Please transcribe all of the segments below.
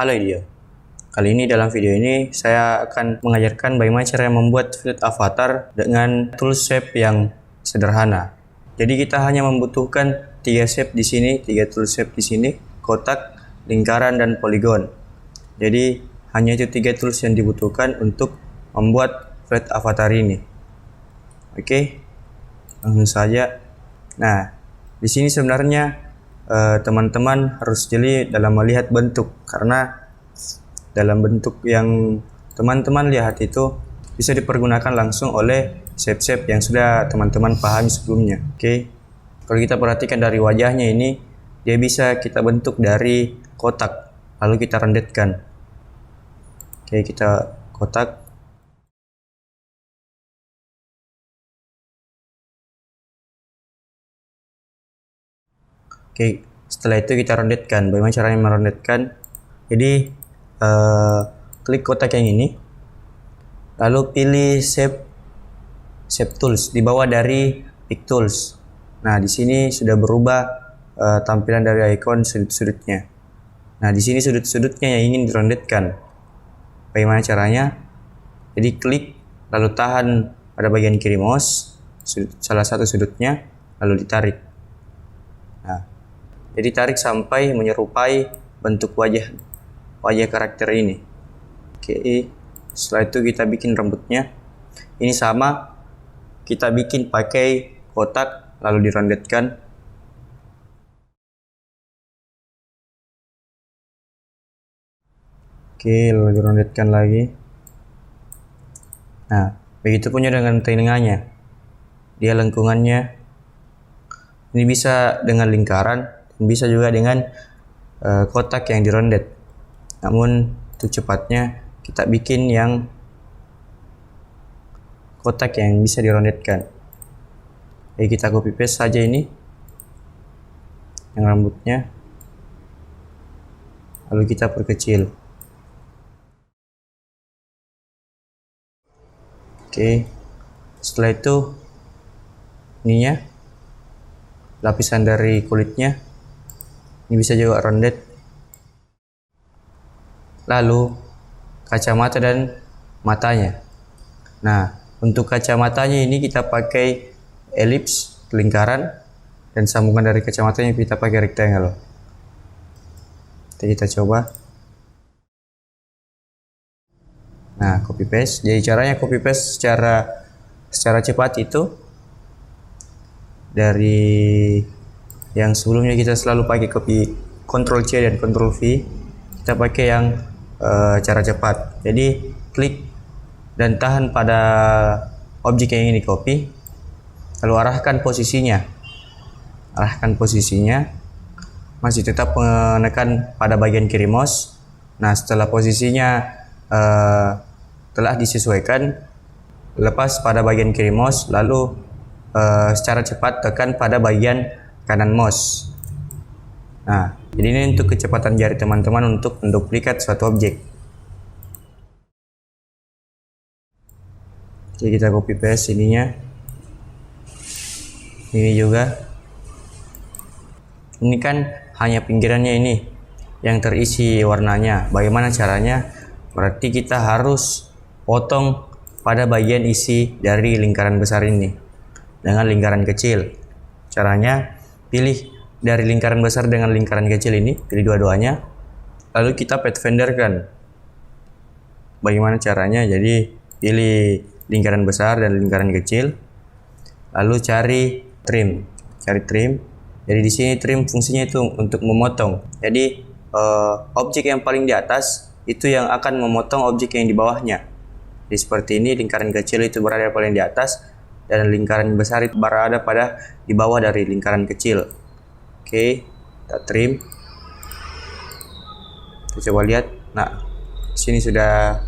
Halo Dio, kali ini dalam video ini saya akan mengajarkan bagaimana cara membuat fluid avatar dengan tool shape yang sederhana. Jadi kita hanya membutuhkan 3 shape di sini, 3 tool shape di sini, kotak, lingkaran, dan poligon. Jadi hanya itu 3 tools yang dibutuhkan untuk membuat fluid avatar ini. Oke, langsung saja. Nah, di sini sebenarnya teman-teman harus jeli dalam melihat bentuk, karena dalam bentuk yang teman-teman lihat itu bisa dipergunakan langsung oleh shape-shape yang sudah teman-teman pahami sebelumnya. Oke, kalau kita perhatikan dari wajahnya ini, dia bisa kita bentuk dari kotak lalu kita rendetkan. Oke, kita kotak. Oke, setelah itu kita rendetkan. Bagaimana caranya merendetkan? Jadi klik kotak yang ini, lalu pilih shape tools di bawah dari pick tools. Nah, di sini sudah berubah tampilan dari icon sudut-sudutnya. Nah, di sini sudut-sudutnya yang ingin direndetkan. Bagaimana caranya? Jadi klik lalu tahan pada bagian kiri mouse salah satu sudutnya, lalu ditarik. Nah, jadi tarik sampai menyerupai bentuk wajah karakter ini. Oke, setelah itu kita bikin rambutnya. Ini sama, kita bikin pakai kotak lalu direndetkan. Oke, lalu direndetkan lagi. Nah, begitu punya dengan telinganya. Dia lengkungannya. Ini bisa dengan lingkaran, bisa juga dengan kotak yang direndet. Namun untuk cepatnya kita bikin yang kotak yang bisa direndetkan. Jadi kita copy paste saja ini yang rambutnya, lalu kita perkecil. Oke, setelah itu ininya, lapisan dari kulitnya ini bisa juga rendet. Lalu kacamata dan matanya. Nah, untuk kacamatanya ini kita pakai elips, lingkaran, dan sambungan dari kacamatanya kita pakai rectangle. Kita coba. Nah, copy paste. Jadi caranya copy paste secara cepat itu dari yang sebelumnya kita selalu pakai copy Ctrl C dan Ctrl V, kita pakai yang cara cepat. Jadi klik dan tahan pada objek yang ingin di copy, lalu arahkan posisinya. Masih tetap menekan pada bagian kiri mouse. Nah, setelah posisinya telah disesuaikan, lepas pada bagian kiri mouse, lalu secara cepat tekan pada bagian kanan mouse. Nah, jadi ini untuk kecepatan jari teman-teman untuk menduplikat suatu objek. Jadi kita copy paste ininya. Ini juga. Ini kan hanya pinggirannya ini yang terisi warnanya. Bagaimana caranya? Berarti kita harus potong pada bagian isi dari lingkaran besar ini dengan lingkaran kecil. Caranya, pilih dari lingkaran besar dengan lingkaran kecil ini, pilih dua-duanya, lalu kita pathfinderkan. Bagaimana caranya? Jadi pilih lingkaran besar dan lingkaran kecil, lalu cari trim. Jadi di sini trim fungsinya itu untuk memotong. Jadi objek yang paling di atas itu yang akan memotong objek yang di bawahnya. Jadi seperti ini, lingkaran kecil itu berada paling di atas dan lingkaran besar itu berada di bawah dari lingkaran kecil. Oke, kita trim. Kita coba lihat. Nah, sini sudah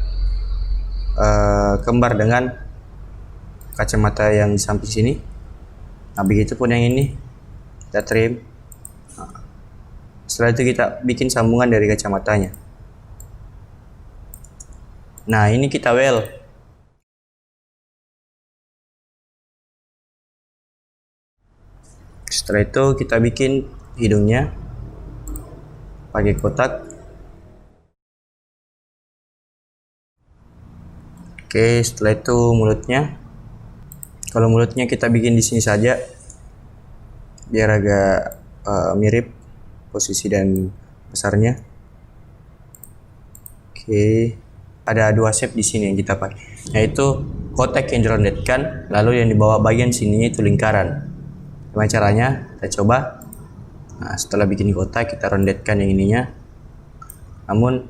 kembar dengan kacamata yang di samping sini. Nah, begitu pun yang ini, kita trim. Nah, setelah itu kita bikin sambungan dari kacamatanya. Nah, ini kita wel. Setelah itu kita bikin hidungnya pakai kotak. Oke, setelah itu mulutnya. Kalau mulutnya kita bikin di sini saja, biar agak mirip posisi dan besarnya. Oke, ada dua shape di sini yang kita pakai, yaitu kotak yang dirondetkan, lalu yang di bawah bagian sini itu lingkaran. Gimana caranya? Kita coba. Nah, setelah bikin kotak, kita rondetkan yang ininya. Namun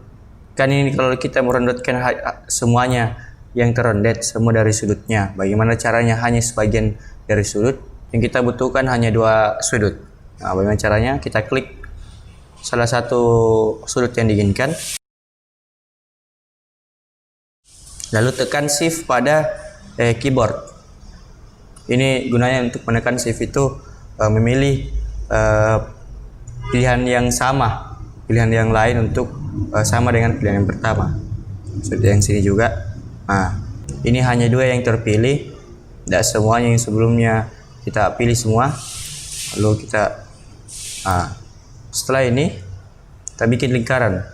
kan ini kalau kita merondetkan semuanya yang terrondet semua dari sudutnya, bagaimana caranya hanya sebagian dari sudut? Yang kita butuhkan hanya dua sudut. Nah, bagaimana caranya? Kita klik salah satu sudut yang diinginkan, lalu tekan shift pada keyboard. Ini gunanya untuk menekan shift itu memilih pilihan yang sama, pilihan yang lain untuk sama dengan pilihan yang pertama. Seperti yang sini juga. Nah, ini hanya dua yang terpilih, tidak semuanya yang sebelumnya kita pilih semua. Lalu kita setelah ini kita bikin lingkaran.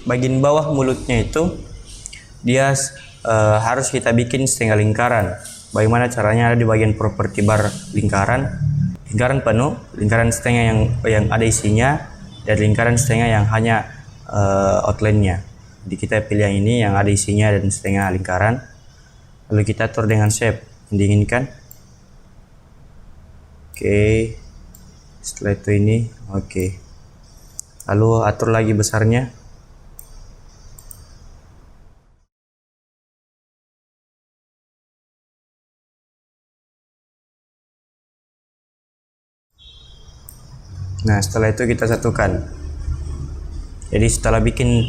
Bagian bawah mulutnya itu dia harus kita bikin setengah lingkaran. Bagaimana caranya? Ada di bagian properti bar lingkaran. Lingkaran penuh, lingkaran setengah yang ada isinya, dan lingkaran setengah yang hanya outline-nya. Jadi kita pilih yang ini yang ada isinya dan setengah lingkaran. Lalu kita atur dengan shape yang diinginkan. Oke. Setelah itu ini, oke. Lalu atur lagi besarnya. Nah, setelah itu kita satukan. Jadi setelah bikin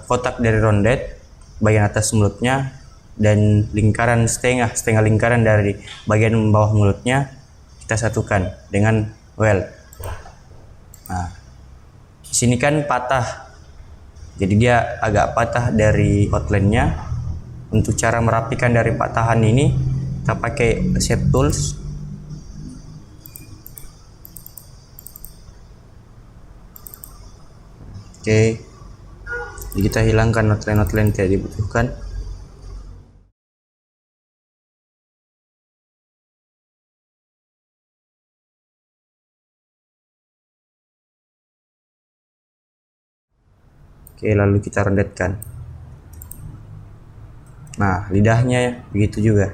kotak dari rondet bagian atas mulutnya dan lingkaran setengah lingkaran dari bagian bawah mulutnya, kita satukan dengan well. Nah, di sini kan patah, jadi dia agak patah dari outline-nya. Untuk cara merapikan dari patahan ini, kita pakai shape tools. Oke, jadi kita hilangkan outline-outline yang tidak dibutuhkan. Oke, lalu kita rendetkan. Nah, lidahnya begitu juga.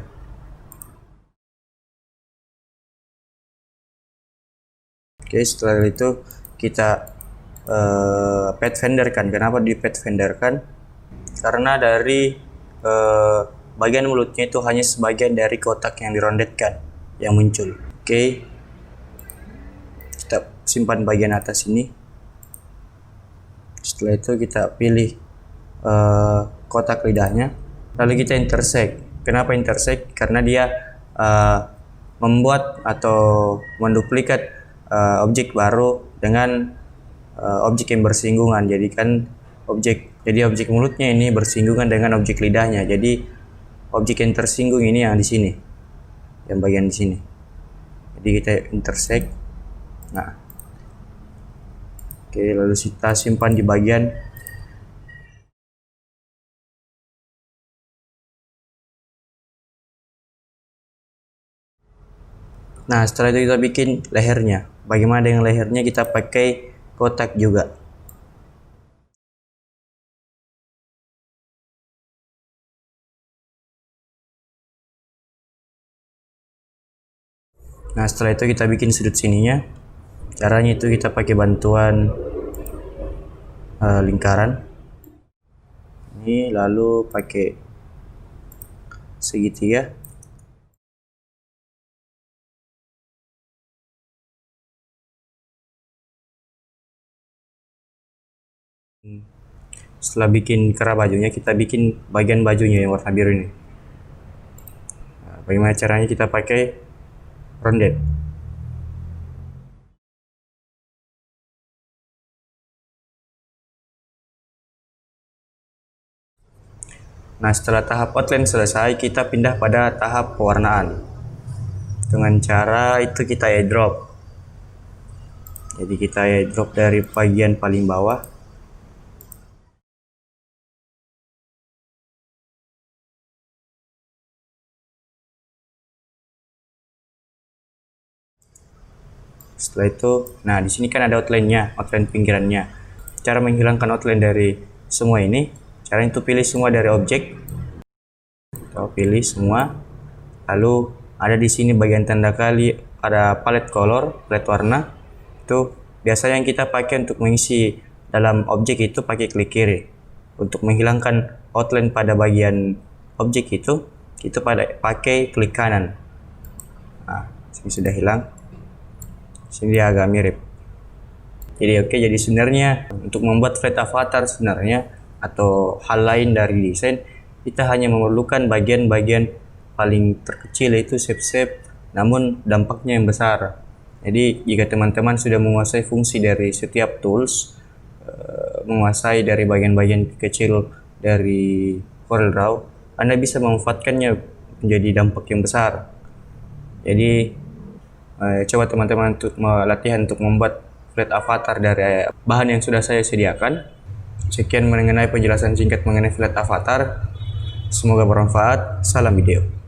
Oke, setelah itu kita Pathfinder kan. Kenapa di Pathfinder kan? Karena dari bagian mulutnya itu hanya sebagian dari kotak yang dirondetkan yang muncul. Oke, kita simpan bagian atas ini. Setelah itu kita pilih kotak lidahnya, lalu kita intersect. Kenapa intersect? Karena dia membuat atau menduplikat objek baru dengan objek yang bersinggungan. Jadi objek mulutnya ini bersinggungan dengan objek lidahnya. Jadi objek yang tersinggung ini yang di sini, yang bagian di sini. Jadi kita intersect. Nah, oke, lalu kita simpan di bagian Nah, setelah itu kita bikin lehernya. Bagaimana dengan lehernya? Kita pakai kotak juga. Nah, setelah itu kita bikin sudut sininya. Caranya itu kita pakai bantuan lingkaran. Ini lalu pakai segitiga. Setelah bikin kerah bajunya, kita bikin bagian bajunya yang warna biru ini. Nah, bagaimana caranya? Kita pakai rondet. Nah, setelah tahap outline selesai, kita pindah pada tahap pewarnaan. Dengan cara itu kita airdrop. Jadi kita drop dari bagian paling bawah. Setelah itu, nah di sini kan ada outline-nya, outline pinggirannya. Cara menghilangkan outline dari semua ini, caranya itu pilih semua dari objek. Kita pilih semua. Lalu ada di sini bagian tanda kali, ada palette color, palette warna. Itu biasanya yang kita pakai untuk mengisi dalam objek itu pakai klik kiri. Untuk menghilangkan outline pada bagian objek itu, kita pakai klik kanan. Nah, sini sudah hilang. Sini dia agak mirip. Jadi oke, jadi sebenarnya untuk membuat flat avatar sebenarnya atau hal lain dari desain, kita hanya memerlukan bagian-bagian paling terkecil, yaitu shape-shape, namun dampaknya yang besar. Jadi jika teman-teman sudah menguasai fungsi dari setiap tools, menguasai dari bagian-bagian kecil dari CorelDRAW, Anda bisa memanfaatkannya menjadi dampak yang besar. Jadi coba teman-teman untuk latihan untuk membuat flat avatar dari bahan yang sudah saya sediakan. Sekian mengenai penjelasan singkat mengenai flat avatar. Semoga bermanfaat. Salam video.